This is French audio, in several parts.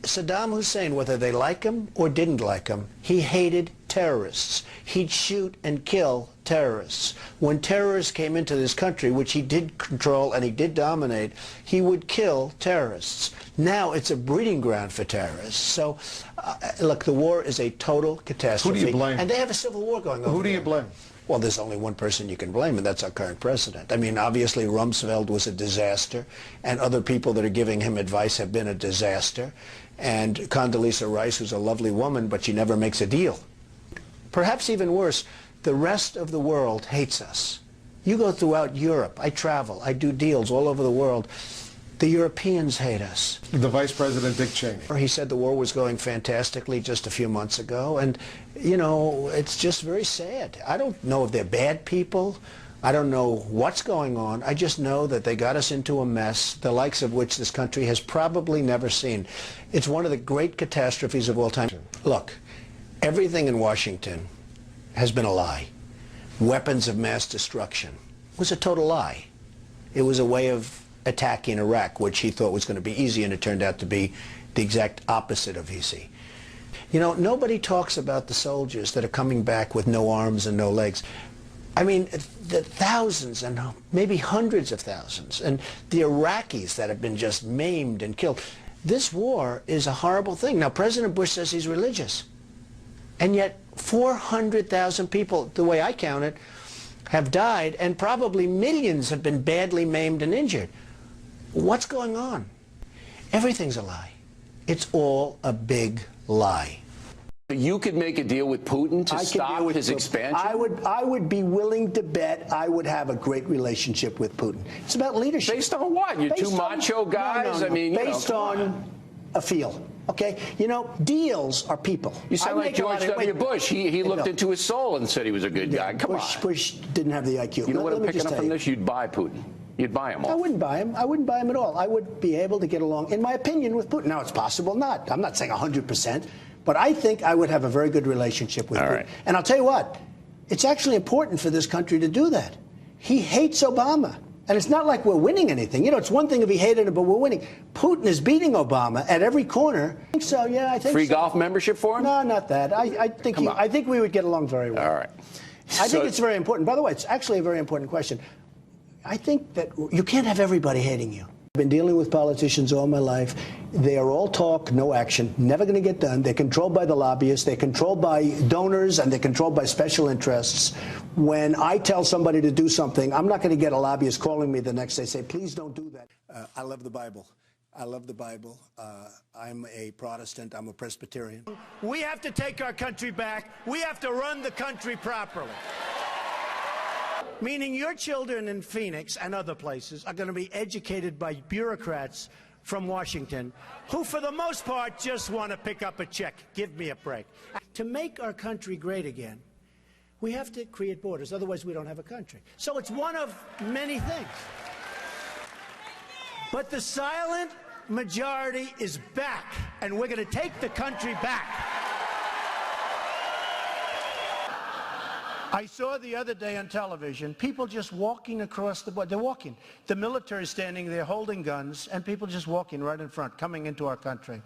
Saddam Hussein, whether they like him or didn't like him, he hated terrorists. He'd shoot and kill terrorists. When terrorists came into this country, which he did control and he did dominate, he would kill terrorists. Now it's a breeding ground for terrorists. So, look, the war is a total catastrophe. Who do you blame? And they have a civil war going on. Who do you blame? Well, there's only one person you can blame, and that's our current president. I mean, obviously, Rumsfeld was a disaster, and other people that are giving him advice have been a disaster. And Condoleezza Rice, who's a lovely woman, but she never makes a deal. Perhaps even worse, the rest of the world hates us. You go throughout Europe. I travel. I do deals all over the world. The Europeans hate us. The Vice President, Dick Cheney. He said the war was going fantastically just a few months ago, and, you know, it's just very sad. I don't know if they're bad people. I don't know what's going on. I just know that they got us into a mess, the likes of which this country has probably never seen. It's one of the great catastrophes of all time. Look, everything in Washington has been a lie. Weapons of mass destruction was a total lie. It was a way of attacking Iraq, which he thought was going to be easy, and it turned out to be the exact opposite of easy. You know, nobody talks about the soldiers that are coming back with no arms and no legs. I mean, the thousands and maybe hundreds of thousands, and the Iraqis that have been just maimed and killed. This war is a horrible thing. Now, President Bush says he's religious, and yet 400,000 people, the way I count it, have died, and probably millions have been badly maimed and injured. What's going on? Everything's a lie. It's all a big lie. You could make a deal with Putin to stop his expansion? I would be willing to bet I would have a great relationship with Putin. It's about leadership. Based on what? You're two macho guys? No. I mean, based on a feel. Okay? You know, deals are people. You sound like George W. Bush. He looked into his soul and said he was a good guy. Come on. Bush didn't have the IQ. You know what I'm picking up from this? You'd buy Putin. You'd buy him all. I wouldn't buy him. I wouldn't buy him at all. I would be able to get along, in my opinion, with Putin. Now, it's possible not. I'm not saying 100%, but I think I would have a very good relationship with Putin. Right. And I'll tell you what, it's actually important for this country to do that. He hates Obama. And it's not like we're winning anything. You know, it's one thing if he hated him, but we're winning. Putin is beating Obama at every corner. I think so, yeah, I think Free so. golf membership for him? No, not that. I think we would get along very well. All right. I think it's very important. By the way, it's actually a very important question. I think that you can't have everybody hating you. I've been dealing with politicians all my life. They are all talk, no action, never going to get done. They're controlled by the lobbyists. They're controlled by donors, and they're controlled by special interests. When I tell somebody to do something, I'm not going to get a lobbyist calling me the next day, say, please don't do that. I love the Bible. I love the Bible. I'm a Protestant. I'm a Presbyterian. We have to take our country back. We have to run the country properly. Meaning your children in Phoenix and other places are going to be educated by bureaucrats from Washington who, for the most part, just want to pick up a check. Give me a break. To make our country great again, we have to create borders. Otherwise, we don't have a country. So it's one of many things. But the silent majority is back, and we're going to take the country back. I saw the other day on television people just walking across the border. They're walking. The military standing there holding guns, and people just walking right in front, coming into our country.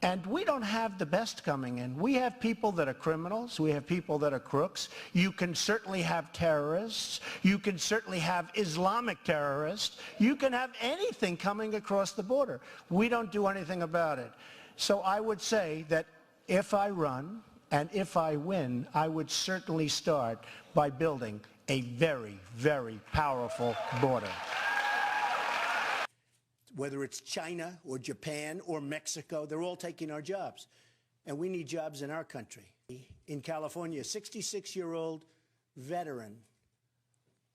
And we don't have the best coming in. We have people that are criminals. We have people that are crooks. You can certainly have terrorists. You can certainly have Islamic terrorists. You can have anything coming across the border. We don't do anything about it. So I would say that if I run, and if I win, I would certainly start by building a very, very powerful border. Whether it's China or Japan or Mexico, they're all taking our jobs. And we need jobs in our country. In California, a 66-year-old veteran,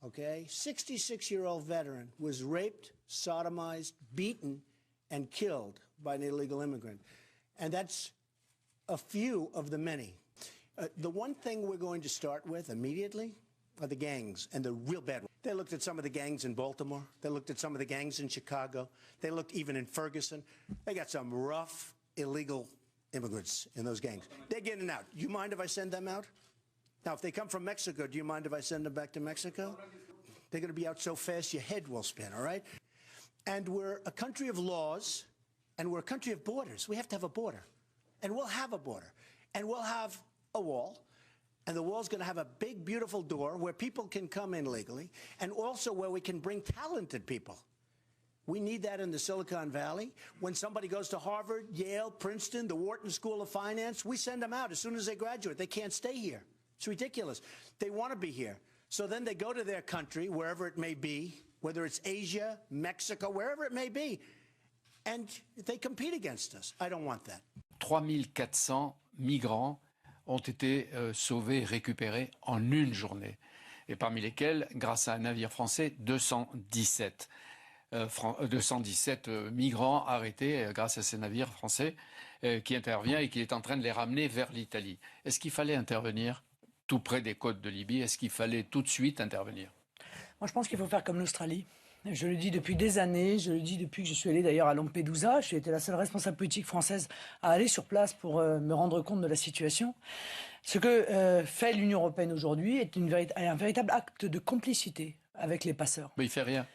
okay, 66-year-old veteran was raped, sodomized, beaten, and killed by an illegal immigrant. And that's a few of the many. The one thing we're going to start with immediately are the gangs, and the real bad ones. They looked at some of the gangs in Baltimore. They looked at some of the gangs in Chicago. They looked even in Ferguson. They got some rough, illegal immigrants in those gangs. They're getting out. Do you mind if I send them out? Now, if they come from Mexico, do you mind if I send them back to Mexico? They're going to be out so fast your head will spin, all right? And we're a country of laws, and we're a country of borders. We have to have a border. And we'll have a border. And we'll have a wall. And the wall's going to have a big, beautiful door where people can come in legally, and also where we can bring talented people. We need that in the Silicon Valley. When somebody goes to Harvard, Yale, Princeton, the Wharton School of Finance, we send them out as soon as they graduate. They can't stay here. It's ridiculous. They want to be here. So then they go to their country, wherever it may be, whether it's Asia, Mexico, wherever it may be, and they compete against us. I don't want that. 3400 migrants ont été sauvés et récupérés en une journée. Et parmi lesquels, grâce à un navire français, 217 migrants arrêtés grâce à ce navire français qui intervient et qui est en train de les ramener vers l'Italie. Est-ce qu'il fallait intervenir tout près des côtes de Libye? Est-ce qu'il fallait tout de suite intervenir? Moi, je pense qu'il faut faire comme l'Australie. Je le dis depuis des années, je le dis depuis que je suis allé d'ailleurs à Lampedusa. J'ai été la seule responsable politique française à aller sur place pour me rendre compte de la situation. Ce que fait l'Union européenne aujourd'hui est un véritable acte de complicité avec les passeurs. Mais il fait rien.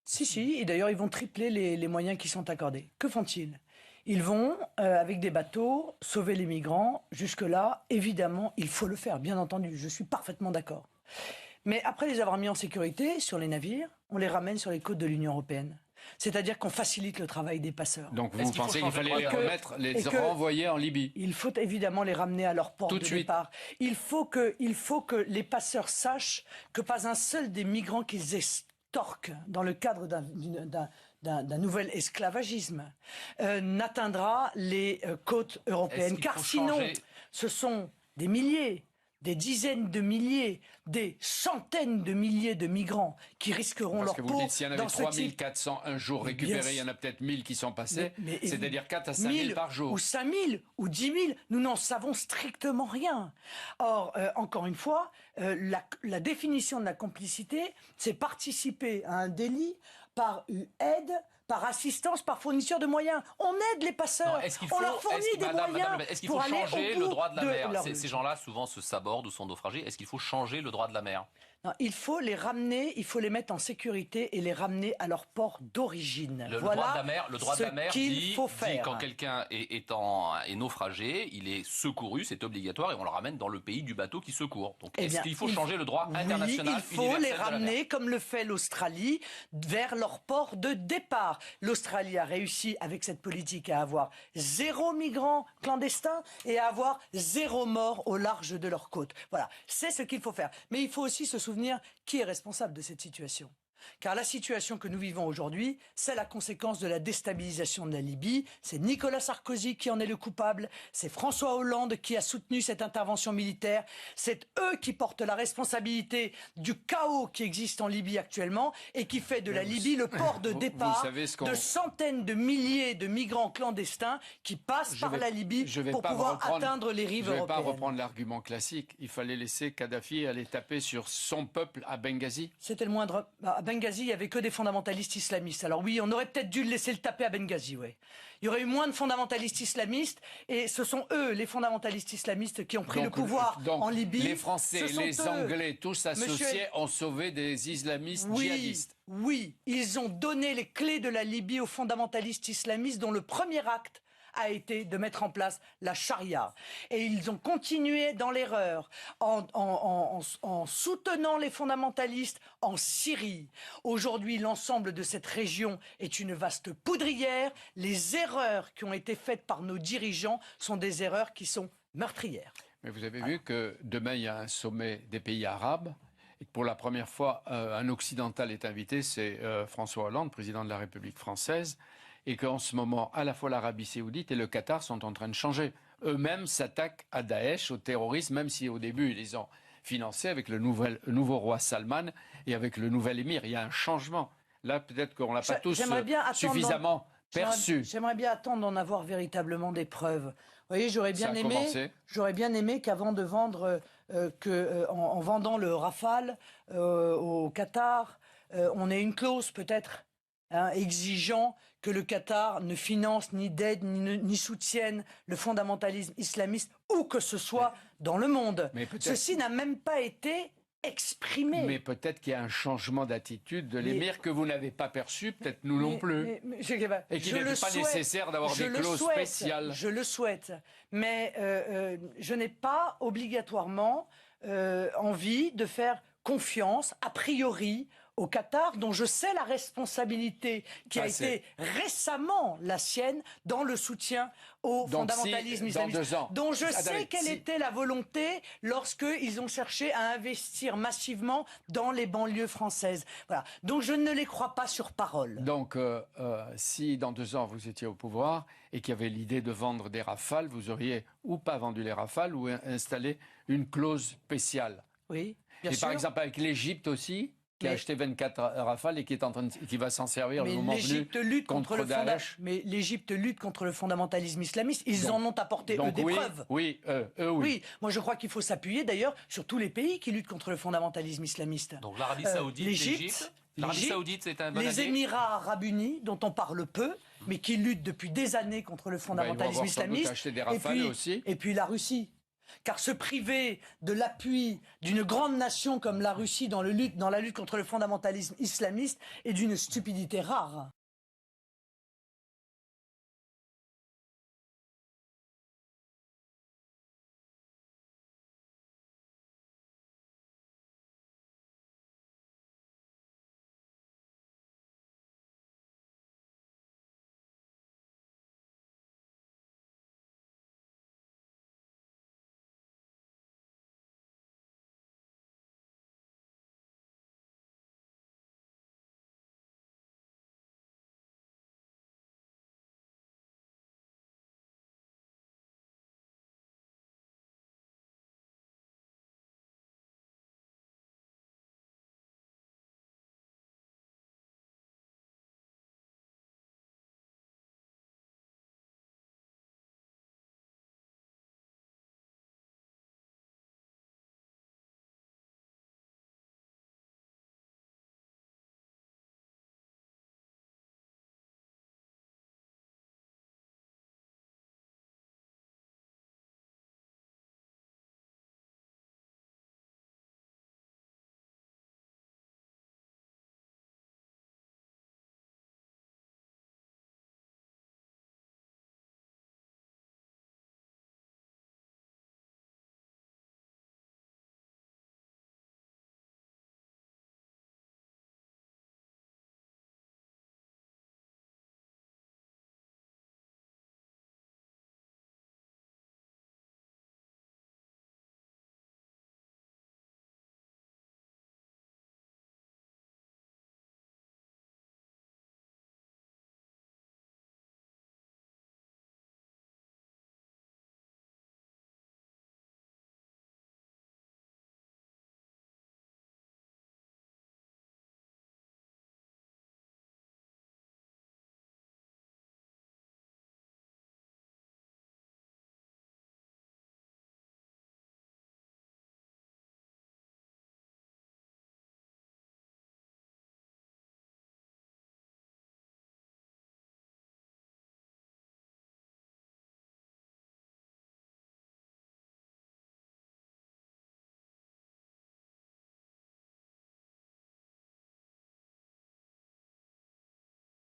Si, et d'ailleurs ils vont tripler les moyens qui sont accordés. Que font-ils? Ils vont, avec des bateaux, sauver les migrants. Jusque-là, évidemment, il faut le faire, bien entendu, je suis parfaitement d'accord. Mais après les avoir mis en sécurité sur les navires, on les ramène sur les côtes de l'Union européenne. C'est-à-dire qu'on facilite le travail des passeurs. Donc vous pensez qu'il fallait les renvoyer en Libye? Il faut évidemment les ramener à leur port de départ. Il faut que les passeurs sachent que pas un seul des migrants qu'ils estorquent dans le cadre d'un nouvel esclavagisme n'atteindra les côtes européennes. Car sinon, ce sont des milliers, des dizaines de milliers, des centaines de milliers de migrants qui risqueront leur peau. Parce que vous dites, s'il y en avait 3400 un jour récupérés, il y en a peut-être 1000 qui sont passés, c'est-à-dire 4 à 5 000 par jour. Ou 5 000, ou 10 000, nous n'en savons strictement rien. Or, encore une fois, la définition de la complicité, c'est participer à un délit par aide, par assistance, par fourniture de moyens. On aide les passeurs, on leur fournit des moyens. Est-ce qu'il faut changer le droit de la mer? Ces gens-là, souvent, se sabordent ou sont naufragés. Est-ce qu'il faut changer le droit de la mer? Non, il faut les ramener, il faut les mettre en sécurité et les ramener à leur port d'origine. Le droit de la mer dit quand quelqu'un est naufragé, il est secouru, c'est obligatoire, et on le ramène dans le pays du bateau qui secourt. Donc est-ce qu'il faut changer le droit international? Il faut les ramener, comme le fait l'Australie, vers leur port de départ. L'Australie a réussi, avec cette politique, à avoir 0 migrants clandestins et à avoir 0 morts au large de leurs côtes. Voilà, c'est ce qu'il faut faire. Mais il faut aussi se souvenir qui est responsable de cette situation. Car la situation que nous vivons aujourd'hui, c'est la conséquence de la déstabilisation de la Libye. C'est Nicolas Sarkozy qui en est le coupable. C'est François Hollande qui a soutenu cette intervention militaire. C'est eux qui portent la responsabilité du chaos qui existe en Libye actuellement et qui fait de la Libye le port de départ de centaines de milliers de migrants clandestins qui passent par la Libye pour pouvoir atteindre les rives européennes. Je ne vais pas reprendre l'argument classique. Il fallait laisser Kadhafi aller taper sur son peuple à Benghazi. C'était le moindre... À Benghazi, il n'y avait que des fondamentalistes islamistes. Alors oui, on aurait peut-être dû le laisser le taper à Benghazi, ouais. Il y aurait eu moins de fondamentalistes islamistes, et ce sont eux, les fondamentalistes islamistes, qui ont pris le pouvoir en Libye. Les Français, les Anglais, tous associés, ont sauvé des islamistes djihadistes. Oui, ils ont donné les clés de la Libye aux fondamentalistes islamistes, dont le premier acte a été de mettre en place la charia. Et ils ont continué dans l'erreur en soutenant les fondamentalistes en Syrie. Aujourd'hui, l'ensemble de cette région est une vaste poudrière. Les erreurs qui ont été faites par nos dirigeants sont des erreurs qui sont meurtrières. Mais vous avez vu que demain, il y a un sommet des pays arabes. Et que pour la première fois, un occidental est invité, c'est François Hollande, président de la République française. Et qu'en ce moment, à la fois l'Arabie Saoudite et le Qatar sont en train de changer. Eux-mêmes s'attaquent à Daesh, au terrorisme, même si au début, ils les ont financés avec le nouveau roi Salman et avec le nouvel émir. Il y a un changement. Là, peut-être qu'on ne l'a pas tous suffisamment perçu. J'aimerais bien attendre d'en avoir véritablement des preuves. Vous voyez, j'aurais bien aimé qu'avant de vendre, en vendant le Rafale au Qatar, on ait une clause peut-être, exigeant que le Qatar ne finance, ni d'aide, ni soutienne le fondamentalisme islamiste, où que ce soit dans le monde. Ceci n'a même pas été exprimé. Mais peut-être qu'il y a un changement d'attitude de l'émir que vous n'avez pas perçu, peut-être nous non plus. Et qu'il n'est pas nécessaire d'avoir des clauses spéciales. Je le souhaite. Mais je n'ai pas obligatoirement envie de faire confiance, a priori, au Qatar, dont je sais la responsabilité qui a été récemment la sienne dans le soutien au fondamentalisme islamiste, dont je sais quelle était la volonté lorsqu'ils ont cherché à investir massivement dans les banlieues françaises. Voilà. Donc je ne les crois pas sur parole. Donc si dans 2 ans vous étiez au pouvoir et qu'il y avait l'idée de vendre des Rafales, vous auriez ou pas vendu les Rafales ou installé une clause spéciale. Oui, bien sûr. Par exemple avec l'Égypte aussi, qui a acheté 24 Rafales et qui va s'en servir le moment venu contre Daesh. Mais l'Égypte lutte contre le fondamentalisme islamiste. Ils en ont apporté eux des preuves. Oui. Moi je crois qu'il faut s'appuyer d'ailleurs sur tous les pays qui luttent contre le fondamentalisme islamiste. Donc l'Arabie Saoudite, l'Égypte. L'Arabie Saoudite, c'est un bon les Émirats Arabes Unis, dont on parle peu, mais qui luttent depuis des années contre le fondamentalisme islamiste. Des Rafales aussi. Et puis la Russie. Car se priver de l'appui d'une grande nation comme la Russie dans la lutte contre le fondamentalisme islamiste est d'une stupidité rare.